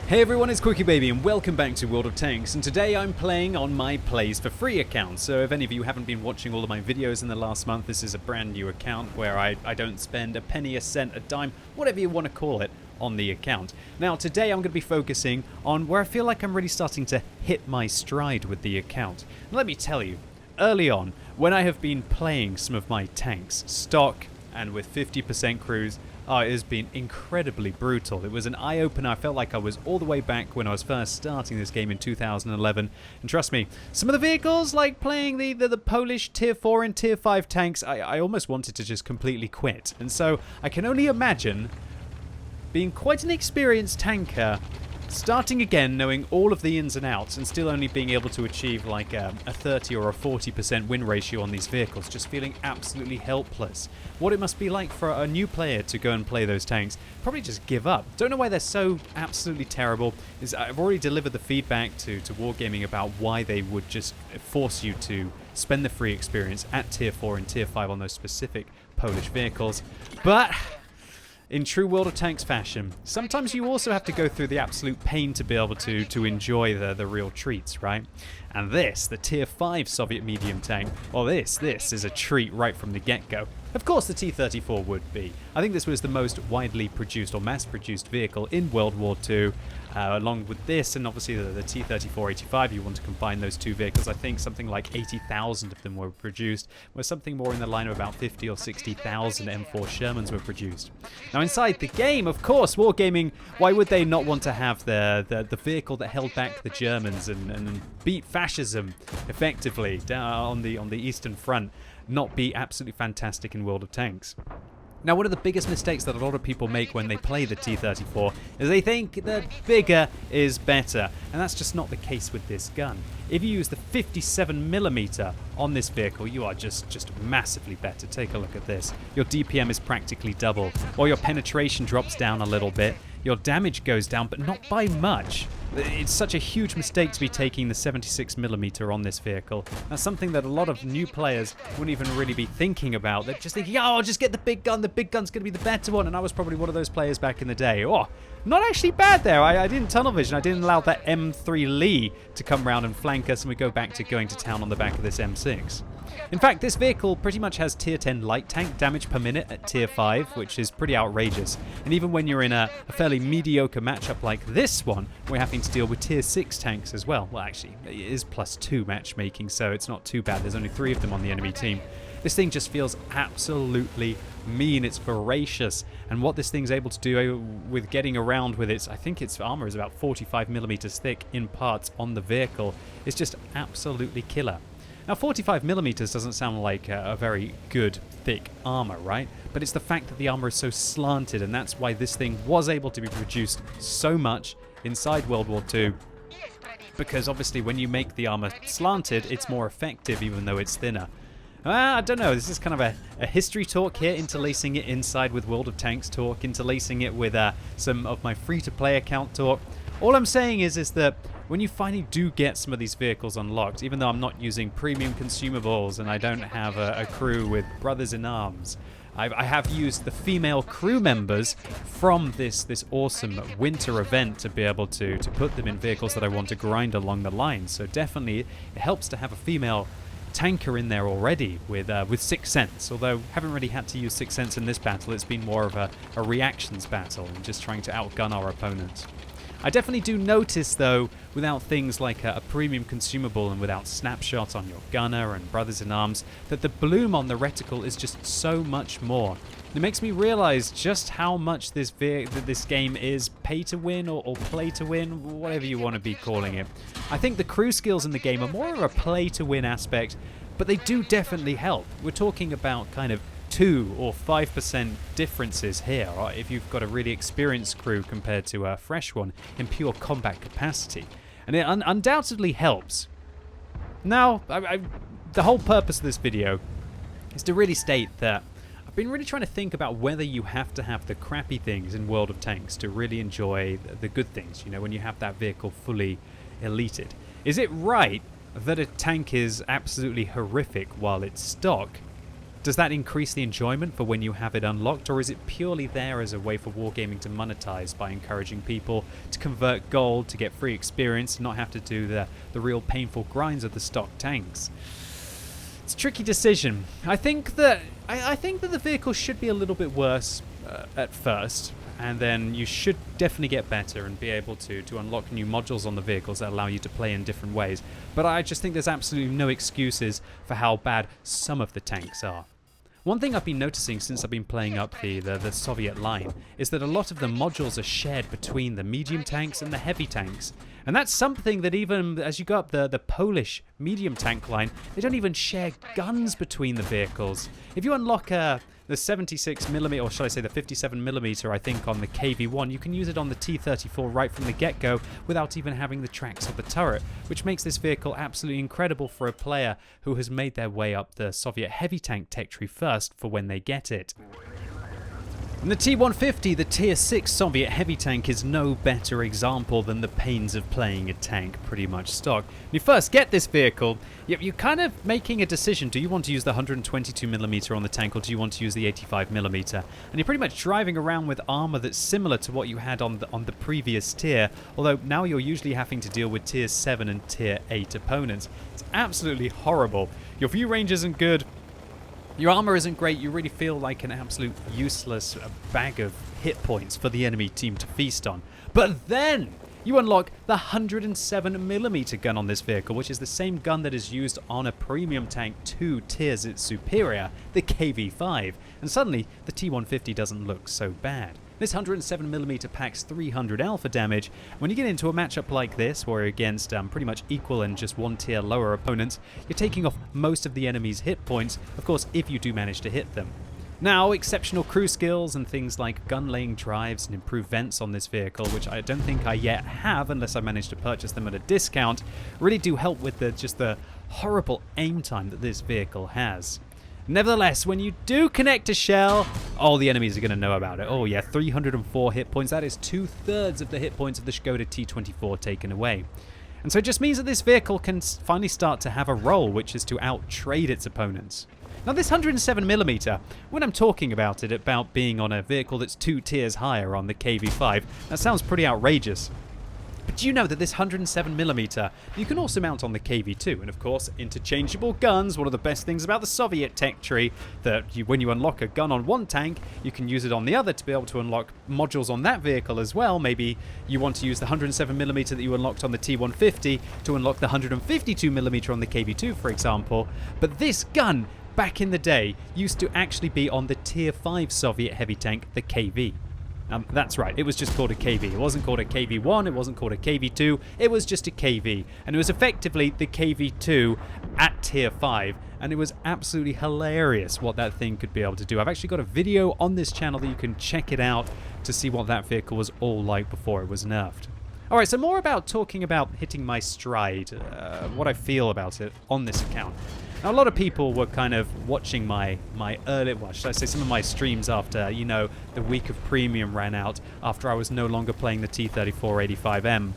Hey everyone, it's QuickyBaby and welcome back to World of Tanks, and today I'm playing on my Plays for Free account. So if any of you haven't been watching all of my videos in the last month, this is a brand new account where I don't spend a penny, a cent, a dime, whatever you want to call it, on the account. Now today I'm going to be focusing on where I feel like I'm really starting to hit my stride with the account. And let me tell you, early on, when I have been playing some of my tanks, stock and with 50% crews, it has been incredibly brutal. It was an eye-opener. I felt like I was all the way back when I was first starting this game in 2011. And trust me, some of the vehicles, like playing the Polish Tier 4 and Tier 5 tanks, I almost wanted to just completely quit. And so I can only imagine being quite an experienced tanker, starting again, knowing all of the ins and outs, and still only being able to achieve like a 30 or a 40% win ratio on these vehicles, just feeling absolutely helpless. What it must be like for a new player to go and play those tanks, probably just give up. Don't know why they're so absolutely terrible. I've already delivered the feedback to Wargaming about why they would just force you to spend the free experience at Tier 4 and Tier 5 on those specific Polish vehicles. But in true World of Tanks fashion, sometimes you also have to go through the absolute pain to be able to enjoy the real treats, right? And this, the Tier 5 Soviet medium tank, well this is a treat right from the get-go. Of course the T-34 would be. I think this was the most widely produced or mass-produced vehicle in World War II. Along with this and obviously the T-34-85, you want to combine those two vehicles. I think something like 80,000 of them were produced, where something more in the line of about 50 or 60,000 M4 Shermans were produced. Now inside the game, of course, Wargaming, why would they not want to have the vehicle that held back the Germans and beat fascism effectively down on the Eastern Front not be absolutely fantastic in World of Tanks? Now, one of the biggest mistakes that a lot of people make when they play the T-34 is they think that bigger is better, and that's just not the case with this gun. If you use the 57mm on this vehicle, you are just massively better. Take a look at this. Your DPM is practically double, while your penetration drops down a little bit. Your damage goes down, but not by much. It's such a huge mistake to be taking the 76mm on this vehicle. That's something that a lot of new players wouldn't even really be thinking about. They're just thinking, oh, just get the big gun. The big gun's going to be the better one. And I was probably one of those players back in the day. Oh, not actually bad there. I didn't tunnel vision. I didn't allow that M3 Lee to come round and flank us, and we go back to going to town on the back of this M6. In fact, this vehicle pretty much has Tier 10 light tank damage per minute at Tier 5, which is pretty outrageous. And even when you're in a fairly mediocre matchup like this one, we're having to deal with Tier 6 tanks as well. Well, actually, it is +2 matchmaking, so it's not too bad. There's only 3 of them on the enemy team. This thing just feels absolutely mean. It's voracious. And what this thing's able to do with getting around with its, I think its armor is about 45mm thick in parts on the vehicle, is just absolutely killer. Now 45mm doesn't sound like a very good thick armor, right? But it's the fact that the armor is so slanted, and that's why this thing was able to be produced so much inside World War II. Because obviously when you make the armor slanted, it's more effective even though it's thinner. I don't know, this is kind of a history talk here, interlacing it inside with World of Tanks talk, interlacing it with some of my free-to-play account talk. All I'm saying is that when you finally do get some of these vehicles unlocked, even though I'm not using premium consumables and I don't have a crew with brothers in arms, I have used the female crew members from this awesome winter event to be able to put them in vehicles that I want to grind along the line. So definitely it helps to have a female tanker in there already with 6th Sense, although haven't really had to use 6th Sense in this battle. It's been more of a reactions battle and just trying to outgun our opponents. I definitely do notice, though, without things like a premium consumable and without snapshots on your gunner and brothers in arms, that the bloom on the reticle is just so much more. It makes me realize just how much this game is pay to win or play to win, whatever you want to be calling it. I think the crew skills in the game are more of a play to win aspect, but they do definitely help. We're talking about kind of 2 or 5% differences here, right? If you've got a really experienced crew compared to a fresh one in pure combat capacity. And it undoubtedly helps. Now, the whole purpose of this video is to really state that I've been really trying to think about whether you have to have the crappy things in World of Tanks to really enjoy the good things, you know, when you have that vehicle fully elited. Is it right that a tank is absolutely horrific while it's stock? Does that increase the enjoyment for when you have it unlocked, or is it purely there as a way for wargaming to monetize by encouraging people to convert gold to get free experience and not have to do the real painful grinds of the stock tanks? It's a tricky decision. I think that the vehicle should be a little bit worse at first, and then you should definitely get better and be able to unlock new modules on the vehicles that allow you to play in different ways. But I just think there's absolutely no excuses for how bad some of the tanks are. One thing I've been noticing since I've been playing up the Soviet line is that a lot of the modules are shared between the medium tanks and the heavy tanks. And that's something that even as you go up the Polish medium tank line, they don't even share guns between the vehicles. If you unlock the 76mm, or should I say the 57mm, I think, on the KV1, you can use it on the T-34 right from the get-go without even having the tracks of the turret, which makes this vehicle absolutely incredible for a player who has made their way up the Soviet heavy tank tech tree first for when they get it. And the T-150, the Tier 6 Soviet heavy tank, is no better example than the pains of playing a tank pretty much stock. When you first get this vehicle, you're kind of making a decision. Do you want to use the 122mm on the tank, or do you want to use the 85mm? And you're pretty much driving around with armor that's similar to what you had on the previous tier, although now you're usually having to deal with Tier 7 and Tier 8 opponents. It's absolutely horrible. Your view range isn't good. Your armor isn't great. You really feel like an absolute useless bag of hit points for the enemy team to feast on. But then you unlock the 107mm gun on this vehicle, which is the same gun that is used on a premium tank 2 tiers its superior, the KV5. And suddenly the T-150 doesn't look so bad. This 107mm packs 300 alpha damage. When you get into a matchup like this, where you're against pretty much equal and just one tier lower opponents, you're taking off most of the enemy's hit points, of course, if you do manage to hit them. Now, exceptional crew skills and things like gun-laying drives and improved vents on this vehicle, which I don't think I yet have unless I manage to purchase them at a discount, really do help with the horrible aim time that this vehicle has. Nevertheless, when you do connect a shell, all the enemies are going to know about it. Oh yeah, 304 hit points. That is 2/3 of the hit points of the Skoda T24 taken away. And so it just means that this vehicle can finally start to have a role, which is to out-trade its opponents. Now this 107mm, when I'm talking about it, about being on a vehicle that's 2 tiers higher on the KV5, that sounds pretty outrageous. But do you know that this 107mm you can also mount on the KV2? And of course, interchangeable guns, one of the best things about the Soviet tech tree, that when you unlock a gun on one tank, you can use it on the other to be able to unlock modules on that vehicle as well. Maybe you want to use the 107mm that you unlocked on the T-150 to unlock the 152mm on the KV2, for example. But this gun, back in the day, used to actually be on the Tier 5 Soviet heavy tank, the KV. That's right, it was just called a KV. It wasn't called a KV1, it wasn't called a KV2, it was just a KV. And it was effectively the KV2 at Tier 5, and it was absolutely hilarious what that thing could be able to do. I've actually got a video on this channel that you can check it out to see what that vehicle was all like before it was nerfed. Alright, so more about talking about hitting my stride, what I feel about it on this account. Now, a lot of people were kind of watching my early, well, should I say, some of my streams after, you know, the week of premium ran out, after I was no longer playing the T-34-85M.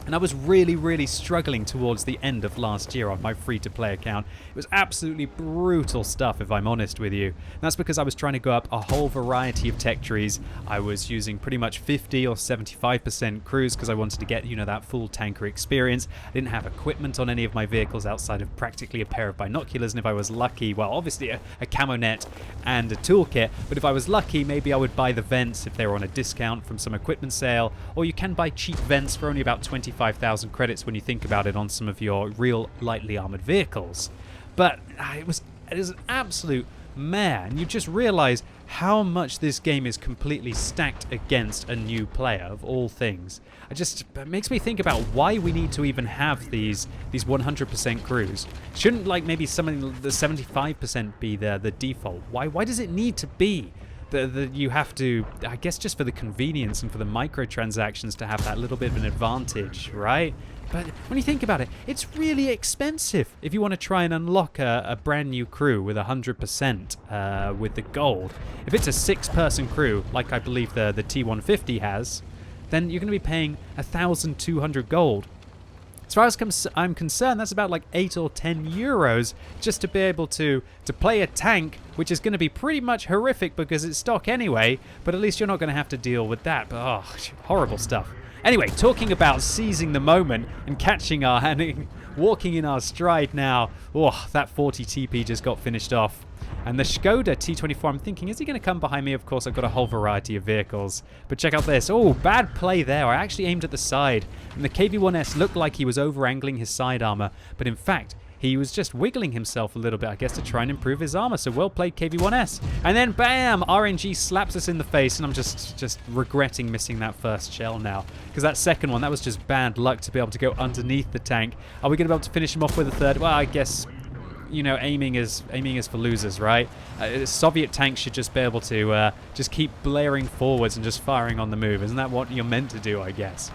And I was really struggling towards the end of last year on my free-to-play account. It was absolutely brutal stuff, if I'm honest with you. And that's because I was trying to go up a whole variety of tech trees. I was using pretty much 50 or 75% crews because I wanted to get, you know, that full tanker experience. I didn't have equipment on any of my vehicles outside of practically a pair of binoculars, and if I was lucky, well, obviously a camo net and a toolkit, but if I was lucky, maybe I would buy the vents if they were on a discount from some equipment sale, or you can buy cheap vents for only about 25,000 credits when you think about it on some of your real lightly armored vehicles. But it was an absolute mare, and you just realize how much this game is completely stacked against a new player, of all things. It makes me think about why we need to even have these 100% crews. Shouldn't, like, maybe something the 75% be the default? Why does it need to be that you have to, I guess just for the convenience and for the microtransactions, to have that little bit of an advantage, right? But when you think about it, it's really expensive if you want to try and unlock a brand new crew with 100% with the gold. If it's a 6-person crew, like I believe the T-150 has, then you're going to be paying 1,200 gold As far as I'm concerned, that's about like 8 or 10 euros just to be able to play a tank, which is going to be pretty much horrific because it's stock anyway, but at least you're not going to have to deal with that. But, oh, horrible stuff. Anyway, talking about seizing the moment and catching our and walking in our stride now. Oh, that 40 TP just got finished off. And the Skoda T24, I'm thinking, is he going to come behind me? Of course, I've got a whole variety of vehicles. But check out this. Oh, bad play there. I actually aimed at the side. And the KV-1S looked like he was over-angling his side armor. But in fact, he was just wiggling himself a little bit, I guess, to try and improve his armor. So well played, KV-1S. And then, bam! RNG slaps us in the face. And I'm just regretting missing that first shell now. Because that second one, that was just bad luck to be able to go underneath the tank. Are we going to be able to finish him off with a third? Well, I guess, you know, aiming is for losers, right? Soviet tanks should just be able to just keep blaring forwards and just firing on the move. Isn't that what you're meant to do, I guess?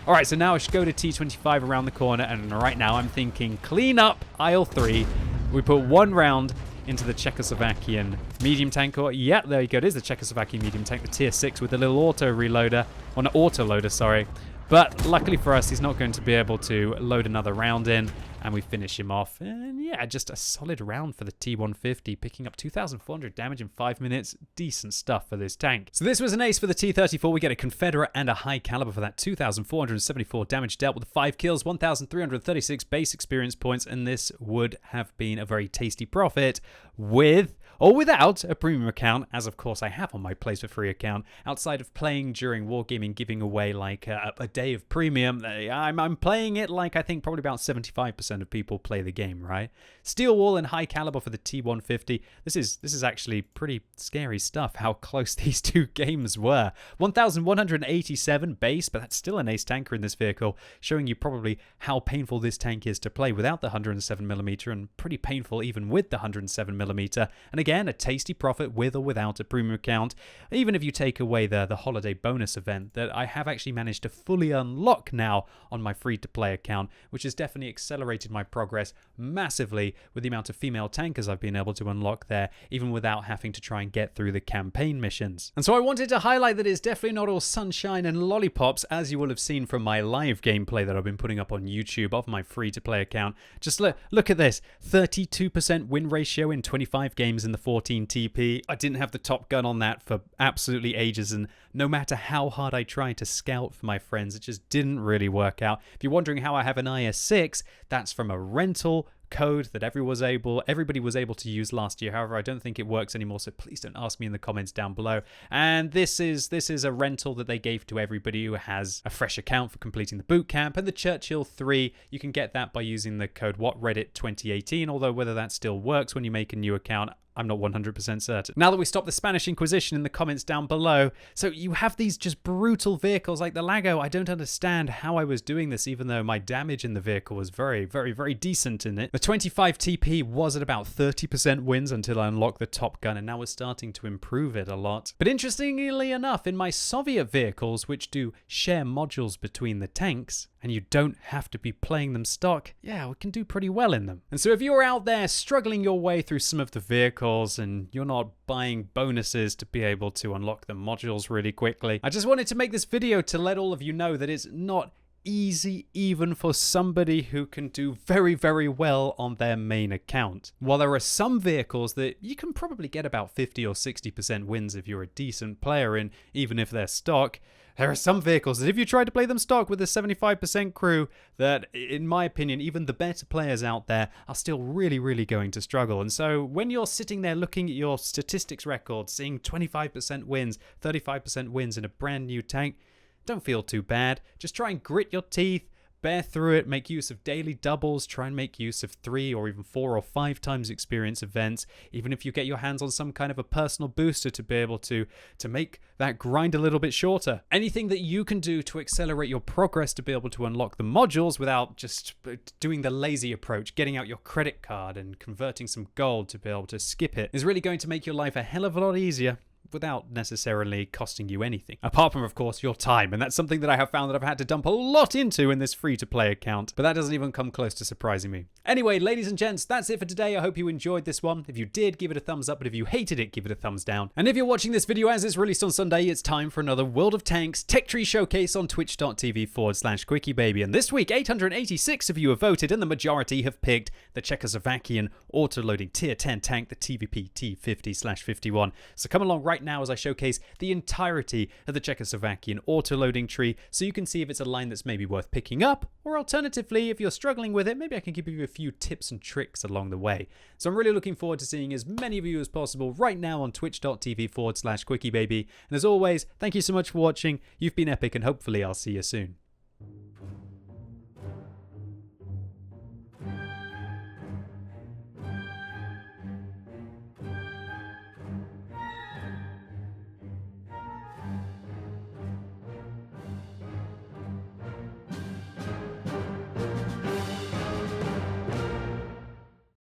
All right, so now I should go to T25 around the corner, and right now I'm thinking clean up aisle 3. We put one round into the Czechoslovakian medium tank. Or yeah, there you go. It is the Czechoslovakian medium tank, the tier 6 with the little auto reloader, or an auto loader, sorry. But luckily for us, he's not going to be able to load another round in, and we finish him off. And yeah, just a solid round for the T150, picking up 2,400 damage in 5 minutes. Decent stuff for this tank. So this was an ace for the T34. We get a Confederate and a high caliber for that 2,474 damage dealt with 5 kills, 1,336 base experience points, and this would have been a very tasty profit with or without a premium account, as of course I have on my Plays for Free account. Outside of playing during Wargaming, giving away like a day of premium, I'm playing it like I think probably about 75% of people play the game, right? Steel wall and high caliber for the T150. This is actually pretty scary stuff, how close these two games were. 1,187 base, but that's still an ace tanker in this vehicle, showing you probably how painful this tank is to play without the 107mm, and pretty painful even with the 107mm. And again, a tasty profit with or without a premium account, even if you take away the holiday bonus event that I have actually managed to fully unlock now on my free-to-play account, which has definitely accelerated my progress massively with the amount of female tankers I've been able to unlock there, even without having to try and get through the campaign missions. And so I wanted to highlight that it's definitely not all sunshine and lollipops, as you will have seen from my live gameplay that I've been putting up on YouTube of my free-to-play account. Just look at this, 32% win ratio in 25 games in the 14 TP. I didn't have the top gun on that for absolutely ages, and no matter how hard I tried to scout for my friends, it just didn't really work out. If you're wondering how I have an IS-6, that's from a rental code that everybody was able to use last year. However, I don't think it works anymore, so please don't ask me in the comments down below. And this is a rental that they gave to everybody who has a fresh account for completing the boot camp. And the Churchill 3, you can get that by using the code WhatReddit2018, although whether that still works when you make a new account, I'm not 100% certain. Now that we stopped the Spanish Inquisition in the comments down below, so you have these just brutal vehicles like the Lago. I don't understand how I was doing this, even though my damage in the vehicle was very, very, very decent in it. The 25 TP was at about 30% wins until I unlocked the Top Gun, and now we're starting to improve it a lot. But interestingly enough, in my Soviet vehicles, which do share modules between the tanks, and you don't have to be playing them stock, yeah, we can do pretty well in them. And so if you're out there struggling your way through some of the vehicles and you're not buying bonuses to be able to unlock the modules really quickly, I just wanted to make this video to let all of you know that it's not easy even for somebody who can do very, very well on their main account. While there are some vehicles that you can probably get about 50 or 60% wins if you're a decent player in, even if they're stock, there are some vehicles that if you try to play them stock with a 75% crew, that, in my opinion, even the better players out there are still really, really going to struggle. And so when you're sitting there looking at your statistics record, seeing 25% wins, 35% wins in a brand new tank, don't feel too bad. Just try and grit your teeth, bear through it, make use of daily doubles, try and make use of 3 or even 4 or 5 times experience events, even if you get your hands on some kind of a personal booster to be able to make that grind a little bit shorter. Anything that you can do to accelerate your progress to be able to unlock the modules without just doing the lazy approach, getting out your credit card and converting some gold to be able to skip it, is really going to make your life a hell of a lot easier. without necessarily costing you anything. Apart from, of course, your time. And that's something that I have found that I've had to dump a lot into in this free-to-play account. But that doesn't even come close to surprising me. Anyway, ladies and gents, that's it for today. I hope you enjoyed this one. If you did, give it a thumbs up. But if you hated it, give it a thumbs down. And if you're watching this video as it's released on Sunday, it's time for another World of Tanks Tech Tree Showcase on twitch.tv/QuickyBaby. And this week, 886 of you have voted, and the majority have picked the Czechoslovakian auto-loading tier 10 tank, the TVP T50/51. So come along right now as I showcase the entirety of the Czechoslovakian auto-loading tree, so you can see if it's a line that's maybe worth picking up, or alternatively, if you're struggling with it, maybe I can give you a few tips and tricks along the way. So I'm really looking forward to seeing as many of you as possible right now on twitch.tv/QuickyBaby. And as always, thank you so much for watching. You've been epic, and hopefully I'll see you soon.